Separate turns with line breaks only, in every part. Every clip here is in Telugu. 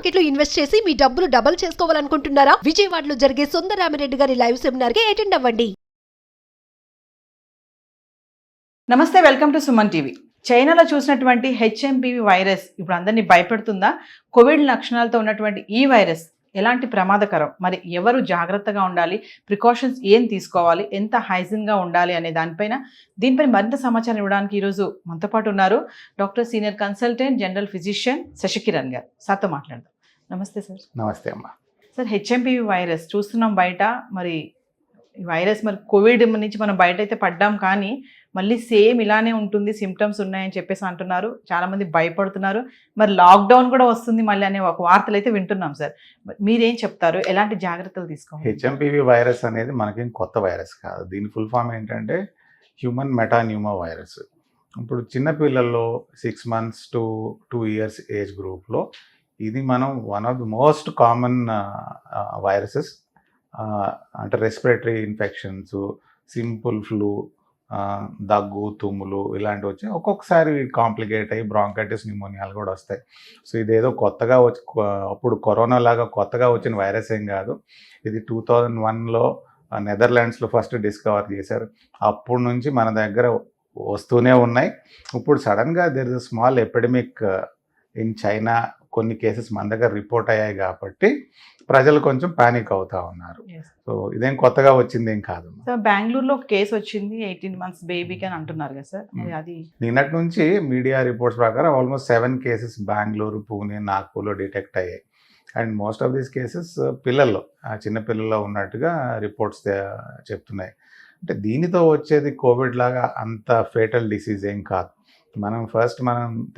మార్కెట్ లో ఇన్వెస్ట్ చేసి మీ డబ్బులు డబుల్ చేసుకోవాలనుకుంటున్నారా? విజయవాడలో జరిగే సుందరరామిరెడ్డి గారి లైవ్ సెమినార్ కి అటెండ్ అవ్వండి.
నమస్తే, వెల్కమ్ టు సుమన్ టీవీ. చైనాలో చూసినటువంటి హెచ్ఎంపివి వైరస్ ఇప్పుడు అందరినీ భయపెడుతుందా? కోవిడ్ లక్షణాలతో ఉన్నటువంటి ఈ వైరస్ ఎలాంటి ప్రమాదకరం, మరి ఎవరు జాగ్రత్తగా ఉండాలి, ప్రికాషన్స్ ఏం తీసుకోవాలి, ఎంత హైజీన్గా ఉండాలి అనే దీనిపై మరింత సమాచారం ఇవ్వడానికి ఈరోజు మనతో పాటు ఉన్నారు doctor, senior consultant, general physician Sasikiran గారు. సార్తో మాట్లాడదాం. నమస్తే సార్.
నమస్తే అమ్మ.
సార్, హెచ్ఎంపివి వైరస్ చూస్తున్నాం బయట. మరి ఈ వైరస్, మరి కోవిడ్ నుంచి మనం బయట అయితే పడ్డాం, కానీ మళ్ళీ సేమ్ ఇలానే ఉంటుంది, సిమ్టమ్స్ ఉన్నాయని చెప్పేసి అంటున్నారు. చాలామంది భయపడుతున్నారు. మరి లాక్డౌన్ కూడా వస్తుంది మళ్ళీ అనే ఒక వార్తలు అయితే వింటున్నాం సార్. మీరేం చెప్తారు? ఎలాంటి జాగ్రత్తలు తీసుకోవాలి?
హెచ్ఎంపివి వైరస్ అనేది మనకేం కొత్త వైరస్ కాదు. దీని ఫుల్ ఫామ్ ఏంటంటే హ్యూమన్ మెటాన్యూమా వైరస్. ఇప్పుడు చిన్నపిల్లల్లో 6 months to 2 years ఏజ్ గ్రూప్లో ఇది మనం one of the most common viruses. అంటే రెస్పిరేటరీ ఇన్ఫెక్షన్స్, సింపుల్ ఫ్లూ, దగ్గు, తుమ్ములు ఇలాంటివి వచ్చి ఒక్కొక్కసారి కాంప్లికేట్ అయ్యి బ్రాంకైటిస్, న్యూమోనియాలు కూడా వస్తాయి. సో ఇదేదో కొత్తగా వచ్చి అప్పుడు కరోనా లాగా కొత్తగా వచ్చిన వైరస్ ఏం కాదు. ఇది 2001లో నెదర్లాండ్స్లో ఫస్ట్ డిస్కవర్ చేశారు. అప్పటి నుంచి మన దగ్గర వస్తూనే ఉన్నాయి. ఇప్పుడు సడన్గా there is small epidemic in China. కొన్ని కేసెస్ మన దగ్గర రిపోర్ట్ అయ్యాయి కాబట్టి ప్రజలు కొంచెం పానిక్ అవుతా ఉన్నారు. సో ఇదేం కొత్తగా వచ్చింది ఏం కాదు.
సార్, బెంగళూరులో ఒక కేసు వచ్చింది 18 months బేబీకి అని అంటున్నారు కదా సార్. అది
నిన్నటి నుంచి మీడియా రిపోర్ట్స్ ప్రకారం ఆల్మోస్ట్ 7 cases బెంగళూరు, పూణే, నాగ్పూర్లో డిటెక్ట్ అయ్యాయి. And most of these cases పిల్లల్లో, చిన్నపిల్లల్లో ఉన్నట్టుగా రిపోర్ట్స్ చెప్తున్నాయి. అంటే దీనితో వచ్చేది కోవిడ్ లాగా అంత ఫేటల్ డిసీజ్ ఏం కాదు. మనం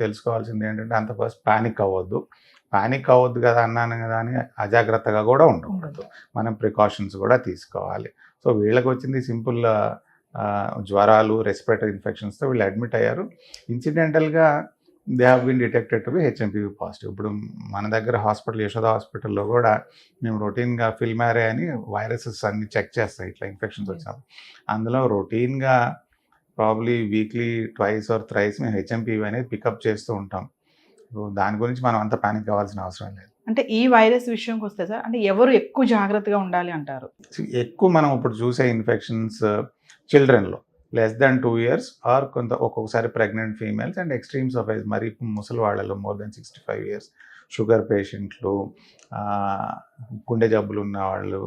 తెలుసుకోవాల్సింది ఏంటంటే అంత ఫస్ట్ పానిక్ అవ్వద్దు కదా అన్నాను కదా అని అజాగ్రత్తగా కూడా ఉండకూడదు. మనం ప్రికాషన్స్ కూడా తీసుకోవాలి. సో వీళ్ళకి వచ్చింది సింపుల్ జ్వరాలు, రెస్పిరేటరీ ఇన్ఫెక్షన్స్తో వీళ్ళు అడ్మిట్ అయ్యారు. ఇన్సిడెంటల్గా they have been detected to be HMPV positive. ఇప్పుడు మన దగ్గర హాస్పిటల్, యశోద హాస్పిటల్లో కూడా మేము రొటీన్గా ఫిల్మారే అని వైరసెస్ అన్ని చెక్ చేస్తాం ఇట్లా ఇన్ఫెక్షన్స్ వచ్చినప్పుడు. అందులో రొటీన్గా ప్రాబ్లీ వీక్లీ 2 or 3 మేము హెచ్ఎంపివి అనేది పికప్ చేస్తూ ఉంటాం. సో దాని గురించి మనం అంత పానిక్ అవ్వాల్సిన అవసరం లేదు.
అంటే ఈ వైరస్ విషయంకి వస్తే సార్, అంటే ఎవరు ఎక్కువ జాగ్రత్తగా ఉండాలి అంటారు?
ఎక్కువ మనం ఇప్పుడు చూసే ఇన్ఫెక్షన్స్ చిల్డ్రన్లో less than 2 years ఆర్ ఒక్కొక్కసారి pregnant females and extremes of age, మరి ముసలి వాళ్ళలో more than 65 years, షుగర్ పేషెంట్లు, గుండె జబ్బులు ఉన్నవాళ్ళు,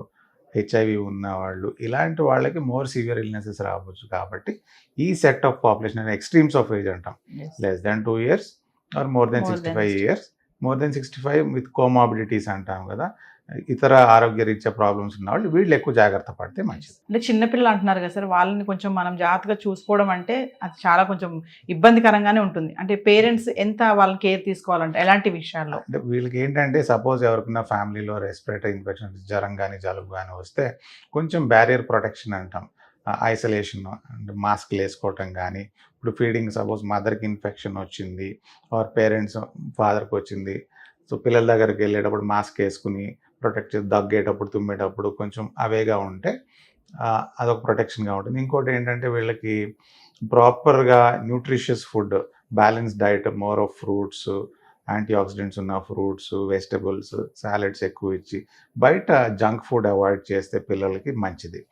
హెచ్ఐవి ఉన్నవాళ్ళు, ఇలాంటి వాళ్ళకి మోర్ సివియర్ ఇల్నెసెస్ రావచ్చు. కాబట్టి ఈ set of population extremes of age అంటాం. less than 2 years or more than 65 years, more than 65 with comorbidities అంటాం కదా, ఇతర ఆరోగ్య రీత్యా ప్రాబ్లమ్స్ ఉన్న వాళ్ళు, వీళ్ళు ఎక్కువ జాగ్రత్త పడితే మంచిది.
అంటే చిన్నపిల్లలు అంటున్నారు కదా సార్, వాళ్ళని కొంచెం మనం జాగ్రత్తగా చూసుకోవడం అంటే అది చాలా కొంచెం ఇబ్బందికరంగానే ఉంటుంది. అంటే పేరెంట్స్ ఎంత వాళ్ళని కేర్ తీసుకోవాలంటే ఎలాంటి విషయాల్లో?
అంటే వీళ్ళకి ఏంటంటే సపోజ్ ఎవరికైనా ఫ్యామిలీలో రెస్పిరేటరీ ఇన్ఫెక్షన్, జ్వరం కానీ జలుబు కానీ వస్తే కొంచెం బ్యారియర్ ప్రొటెక్షన్ అంటాం, ఐసోలేషన్ అంటే మాస్క్లు వేసుకోవటం కానీ, ఇప్పుడు ఫీడింగ్ సపోజ్ మదర్కి ఇన్ఫెక్షన్ వచ్చింది ఆర్ పేరెంట్స్ ఫాదర్కి వచ్చింది, సో పిల్లల దగ్గరికి వెళ్ళేటప్పుడు మాస్క్ వేసుకుని ప్రొటెక్ట్ చేసి, దగ్గేటప్పుడు తుమ్మేటప్పుడు కొంచెం అవేగా ఉంటే అదొక ప్రొటెక్షన్గా ఉంటుంది. ఇంకోటి ఏంటంటే వీళ్ళకి ప్రాపర్గా nutritious food, balance diet, more of fruits, antioxidants ఉన్న ఫ్రూట్స్, వెజిటబుల్స్, సాలెడ్స్ ఎక్కువ ఇచ్చి, బయట జంక్ ఫుడ్ అవాయిడ్ చేస్తే పిల్లలకి మంచిది.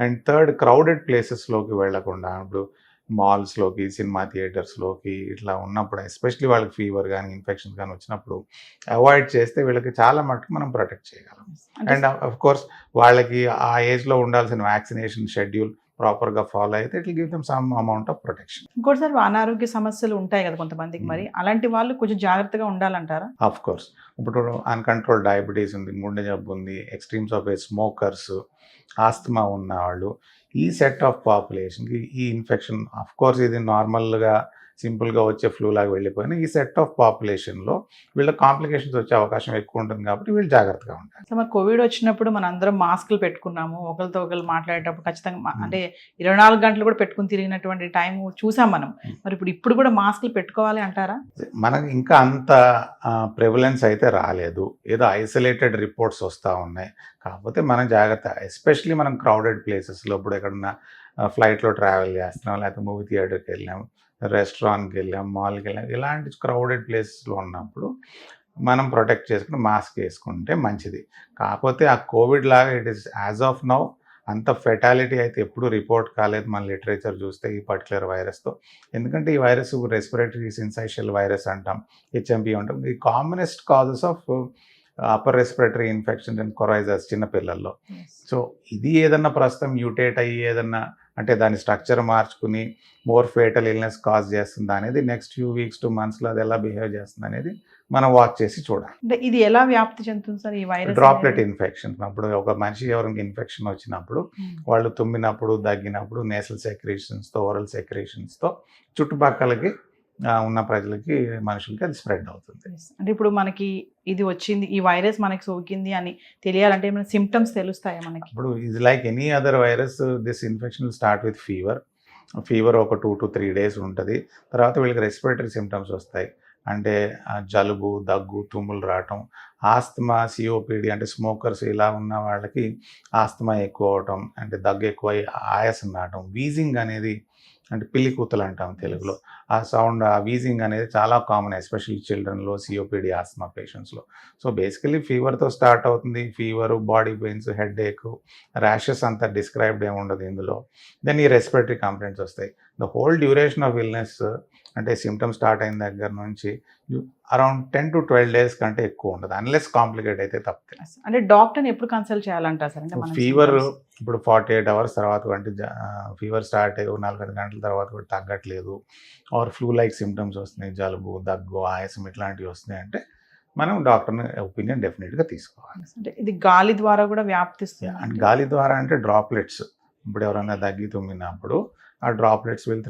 అండ్ థర్డ్, క్రౌడెడ్ ప్లేసెస్లోకి వెళ్లకుండా, ఇప్పుడు మాల్స్లోకి, సినిమా థియేటర్స్లోకి ఇట్లా ఉన్నప్పుడు, ఎస్పెషలీ వాళ్ళకి ఫీవర్ కానీ ఇన్ఫెక్షన్స్ కానీ వచ్చినప్పుడు అవాయిడ్ చేస్తే వీళ్ళకి చాలా మటుకు మనం ప్రొటెక్ట్ చేయగలం. అండ్ ఆఫ్ కోర్స్ వాళ్ళకి ఆ ఏజ్లో ఉండాల్సిన వ్యాక్సినేషన్ షెడ్యూల్ ప్రాపర్గా ఫాలో అయితే it will give them some amount of protection.
ఇంకోటిసారి అనారోగ్య సమస్యలు ఉంటాయి కదా కొంతమందికి, మరి అలాంటి వాళ్ళు కొంచెం జాగ్రత్తగా ఉండాలంటారా?
ఆఫ్ కోర్స్, ఇప్పుడు అన్కంట్రోల్ డయాబెటీస్ ఉంది, గుండె జబ్బు ఉంది, extremes of age, smokers, asthma ఉన్నవాళ్ళు, ఈ సెట్ ఆఫ్ పాపులేషన్కి ఈ ఇన్ఫెక్షన్, ఆఫ్ కోర్స్ ఇది నార్మల్గా సింపుల్గా వచ్చే ఫ్లూ లాగా వెళ్ళిపోయినా ఈ సెట్ ఆఫ్ పాపులేషన్లో వీళ్ళ కాంప్లికేషన్స్ వచ్చే అవకాశం ఎక్కువ ఉంటుంది. కాబట్టి వీళ్ళు జాగ్రత్తగా ఉంటారు.
సో మరి కోవిడ్ వచ్చినప్పుడు మన అందరం మాస్కులు పెట్టుకున్నాము, ఒకరితో ఒకరు మాట్లాడేటప్పుడు ఖచ్చితంగా అంటే 24 గంటలు కూడా పెట్టుకుని తిరిగినటువంటి టైం చూసాం మనం. మరి ఇప్పుడు కూడా మాస్కులు పెట్టుకోవాలి అంటారా?
మనకు ఇంకా అంత ప్రివలెన్స్ అయితే రాలేదు, ఏదో ఐసోలేటెడ్ రిపోర్ట్స్ వస్తూ ఉన్నాయి. కాకపోతే మనం జాగ్రత్త, ఎస్పెషలీ మనం క్రౌడెడ్ ప్లేసెస్లో, ఇప్పుడు ఎక్కడన్నా ఫ్లైట్లో ట్రావెల్ చేస్తున్నాం, లేకపోతే మూవీ థియేటర్కి వెళ్ళాము, రెస్టారెంట్కి వెళ్ళాం, మాల్కి వెళ్ళాం, ఇలాంటి క్రౌడెడ్ ప్లేసెస్లో ఉన్నప్పుడు మనం ప్రొటెక్ట్ చేసుకుని మాస్క్ వేసుకుంటే మంచిది. కాకపోతే ఆ కోవిడ్ లాగా it is as of now అంత ఫెటాలిటీ అయితే ఎప్పుడు రిపోర్ట్ కాలేదు మన లిటరేచర్ చూస్తే ఈ పర్టికులర్ వైరస్తో. ఎందుకంటే ఈ వైరస్ రెస్పిరేటరీ సిన్సైషియల్ వైరస్ అంటాం, హెచ్ఎంపీ అంటాం. ఈ commonest causes of upper respiratory infection and coryzas చిన్నపిల్లల్లో. సో ఇది ఏదన్నా ప్రస్తుతం మ్యూటేట్ అయ్యి ఏదన్నా అంటే దాని స్ట్రక్చర్ మార్చుకుని మోర్ ఫేటల్ ఇల్నెస్ కాజ్ చేస్తుందా అనేది నెక్స్ట్ ఫ్యూ వీక్స్ టు మంత్స్లో అది ఎలా బిహేవ్ చేస్తుంది అనేది మనం వాచ్ చేసి చూడాలి.
అంటే ఇది ఎలా వ్యాప్తి చెందుతుంది సార్ ఈ వైరస్?
Droplet infection. అప్పుడు ఒక మనిషి ఎవరికి ఇన్ఫెక్షన్ వచ్చినప్పుడు వాళ్ళు తుమ్మినప్పుడు, దగ్గినప్పుడు నేసల్ సెక్రేషన్స్తో, ఓరల్ సెక్రేషన్స్తో చుట్టుపక్కలకి ఉన్న ప్రజలకి, మనుషులకి అది స్ప్రెడ్ అవుతుంది.
అంటే ఇప్పుడు మనకి ఇది వచ్చింది, ఈ వైరస్ మనకి సోకింది అని తెలియాలంటే ఏమైనా సిమ్టమ్స్ తెలుస్తాయా మనకి?
ఇప్పుడు ఇది like any other virus, this infection will start with fever ఒక 2 to 3 days ఉంటుంది. తర్వాత వీళ్ళకి రెస్పిరేటరీ సిమ్టమ్స్ వస్తాయి. అంటే జలుబు, దగ్గు, తుమ్ములు రావటం, ఆస్తమా, సిఓపిడి అంటే స్మోకర్స్ ఇలా ఉన్న వాళ్ళకి ఆస్తమా ఎక్కువ అవటం, అంటే దగ్గు ఎక్కువ ఆయాసం రావటం, వీజింగ్ అనేది అంటే పిల్లి కూతలు అంటాం తెలుగులో, ఆ సౌండ్, ఆ వీజింగ్ అనేది చాలా కామన్ ఎస్పెషల్లీ చిల్డ్రన్లో, సిఓపిడి, ఆస్తమా పేషెంట్స్లో. సో బేసికలీ ఫీవర్తో స్టార్ట్ అవుతుంది. Fever, body pains, headache, rashes అంతా డిస్క్రైబ్డ్ ఏమి ఉండదు ఇందులో. దెన్ ఈ రెస్పిరేటరీ కంప్లైంట్స్ వస్తాయి. The whole duration of illness అంటే సిమ్టమ్స్ స్టార్ట్ అయిన దగ్గర నుంచి అరౌండ్ 10 to 12 days కంటే ఎక్కువ ఉండదు, అన్లెస్ కాంప్లికేట్ అయితే తప్పితే.
అంటే డాక్టర్ని ఎప్పుడు కన్సల్ట్ చేయాలంటారు సార్? అంటే
ఫీవర్ ఇప్పుడు 48 hours తర్వాత అంటే ఫీవర్ స్టార్ట్ అయ్యి 4-5 గంటల తర్వాత కూడా తగ్గట్లేదు, ఆర్ ఫ్లూ లైక్ సిమ్టమ్స్ వస్తున్నాయి, జలుబు, దగ్గు, ఆయాసం ఇట్లాంటివి వస్తున్నాయి అంటే మనం డాక్టర్ని ఒపీనియన్ డెఫినెట్గా తీసుకోవాలి.
అంటే ఇది గాలి ద్వారా కూడా వ్యాప్తిస్తుంది?
అండ్ గాలి ద్వారా అంటే డ్రాప్లెట్స్. ఇప్పుడు ఎవరైనా దగ్గి తుమ్మినప్పుడు ఆ డ్రాప్లెట్స్ విల్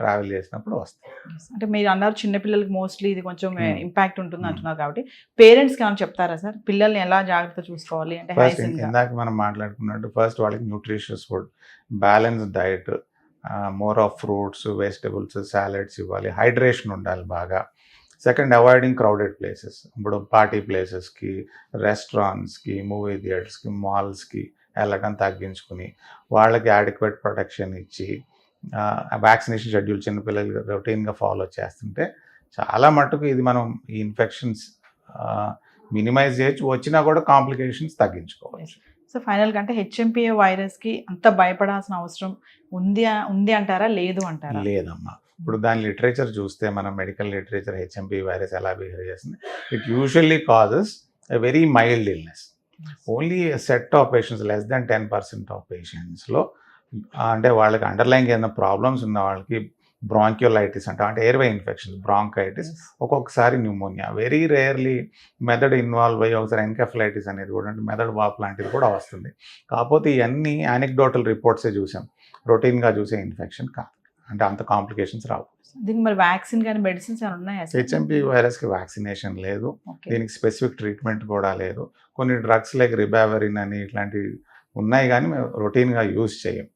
ట్రావెల్ చేసినప్పుడు వస్తాయి.
అంటే మీరు అన్నారు చిన్నపిల్లలకి మోస్ట్లీ ఇది కొంచెం ఇంపాక్ట్ ఉంటుంది అంటున్నారు కాబట్టి పేరెంట్స్కి ఏమైనా చెప్తారా సార్? పిల్లల్ని ఎలా జాగ్రత్త చూసుకోవాలి అంటే?
ఫస్ట్ ఇందాక మనం మాట్లాడుకున్నట్టు ఫస్ట్ వాళ్ళకి nutritious food, balance diet, more of fruits, vegetables, salads ఇవ్వాలి, హైడ్రేషన్ ఉండాలి బాగా. Second, avoiding crowded places. ఇప్పుడు పార్టీ ప్లేసెస్కి, రెస్టారెంట్స్కి, మూవీ థియేటర్స్కి, మాల్స్కి వెళ్ళడం తగ్గించుకుని వాళ్ళకి యాడిక్వేట్ ప్రొటెక్షన్ ఇచ్చి వ్యాక్సినేషన్ షెడ్యూల్ చిన్నపిల్లలు రొటీన్గా ఫాలో చేస్తుంటే చాలా మటుకు ఇది మనం ఈ ఇన్ఫెక్షన్స్ మినిమైజ్ చేయొచ్చు, వచ్చినా కూడా కాంప్లికేషన్స్ తగ్గించుకోవచ్చు.
సో ఫైనల్గా అంటే హెచ్ఎంపీఏ వైరస్కి అంత భయపడాల్సిన అవసరం ఉంది అంటారా, లేదు అంటారా?
లేదమ్మా. ఇప్పుడు దాని లిటరేచర్ చూస్తే మనం మెడికల్ లిటరేచర్ హెచ్ఎంపీ వైరస్ ఎలా బిహేవ్ చేస్తుంది, it usually causes a very mild illness. Only set of patients, less than 10% of పేషెంట్స్లో అంటే వాళ్ళకి అండర్లైన్ ఏదైనా ప్రాబ్లమ్స్ ఉన్న వాళ్ళకి బ్రాంక్యోలైటిస్ అంటే ఎయిర్వే ఇన్ఫెక్షన్స్, బ్రాంకైటిస్, ఒక్కొక్కసారి న్యూమోనియా, వెరీ రేర్లీ మెదడు ఇన్వాల్వ్ అయ్యి ఒకసారి ఎన్కెఫలైటిస్ అనేది కూడా అంటే మెదడు వాపు లాంటిది కూడా వస్తుంది. కాకపోతే ఇవన్నీ యానిక్డోటల్ రిపోర్ట్సే చూసాం, రొటీన్గా చూసే ఇన్ఫెక్షన్ కాదు, అంటే అంత కాంప్లికేషన్స్ రావు.
దీనికి మరి వ్యాక్సిన్ కానీ మెడిసిన్స్ ఏమైనా ఉన్నాయా?
హెచ్ఎంపీ వైరస్కి వ్యాక్సినేషన్ లేదు, దీనికి స్పెసిఫిక్ ట్రీట్మెంట్ కూడా లేదు. కొన్ని డ్రగ్స్ లైక్ రిబావరిన్ అని ఇట్లాంటివి ఉన్నాయి కానీ మేము రొటీన్గా యూజ్ చేయం.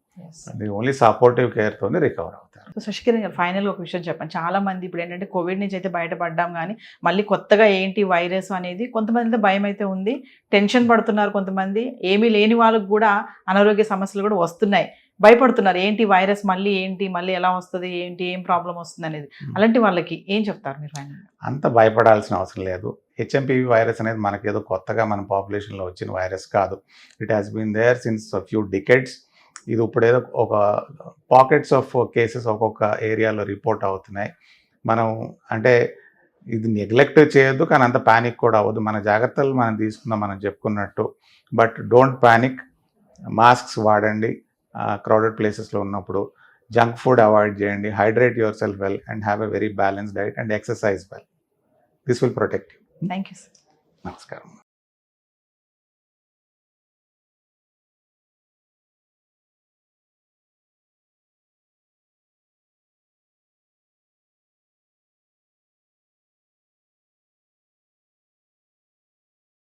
అది ఓన్లీ సపోర్టివ్ కేర్తోనే రికవర్ అవుతారు.
సో శశికిరణ్ గారు ఫైనల్గా ఒక విషయం చెప్పండి. చాలా మంది ఇప్పుడు ఏంటంటే కోవిడ్ నుంచి అయితే బయటపడ్డాం కానీ మళ్ళీ కొత్తగా ఏంటి వైరస్ అనేది కొంతమంది భయం అయితే ఉంది, టెన్షన్ పడుతున్నారు. కొంతమంది ఏమీ లేని వాళ్ళకు కూడా అనారోగ్య సమస్యలు కూడా వస్తున్నాయి, భయపడుతున్నారు. ఏంటి వైరస్ మళ్ళీ ఏంటి, మళ్ళీ ఎలా వస్తుంది, ఏంటి, ఏం ప్రాబ్లం వస్తుంది అనేది. అలాంటి వాళ్ళకి ఏం చెప్తారు మీరు?
అంత భయపడాల్సిన అవసరం లేదు. హెచ్ఎంపీవీ వైరస్ అనేది మనకేదో కొత్తగా మన పాపులేషన్లో వచ్చిన వైరస్ కాదు. It has been there since few decades. ఇది ఇప్పుడేదో ఒక పాకెట్స్ ఆఫ్ కేసెస్ ఒక్కొక్క ఏరియాలో రిపోర్ట్ అవుతున్నాయి. మనం అంటే ఇది నెగ్లెక్ట్ చేయొద్దు, కానీ అంత ప్యానిక్ కూడా అవ్వద్దు. మన జాగ్రత్తలు మనం తీసుకుందాం మనం చెప్పుకున్నట్టు. బట్ డోంట్ ప్యానిక్, మాస్క్స్ వాడండి, క్రౌడెడ్ ప్లేసెస్లో ఉన్నప్పుడు జంక్ ఫుడ్ అవాయిడ్ చేయండి, hydrate your self well and have a very balanced diet and exercise well. This will protect you.
Thank you sir.
నమస్కారం.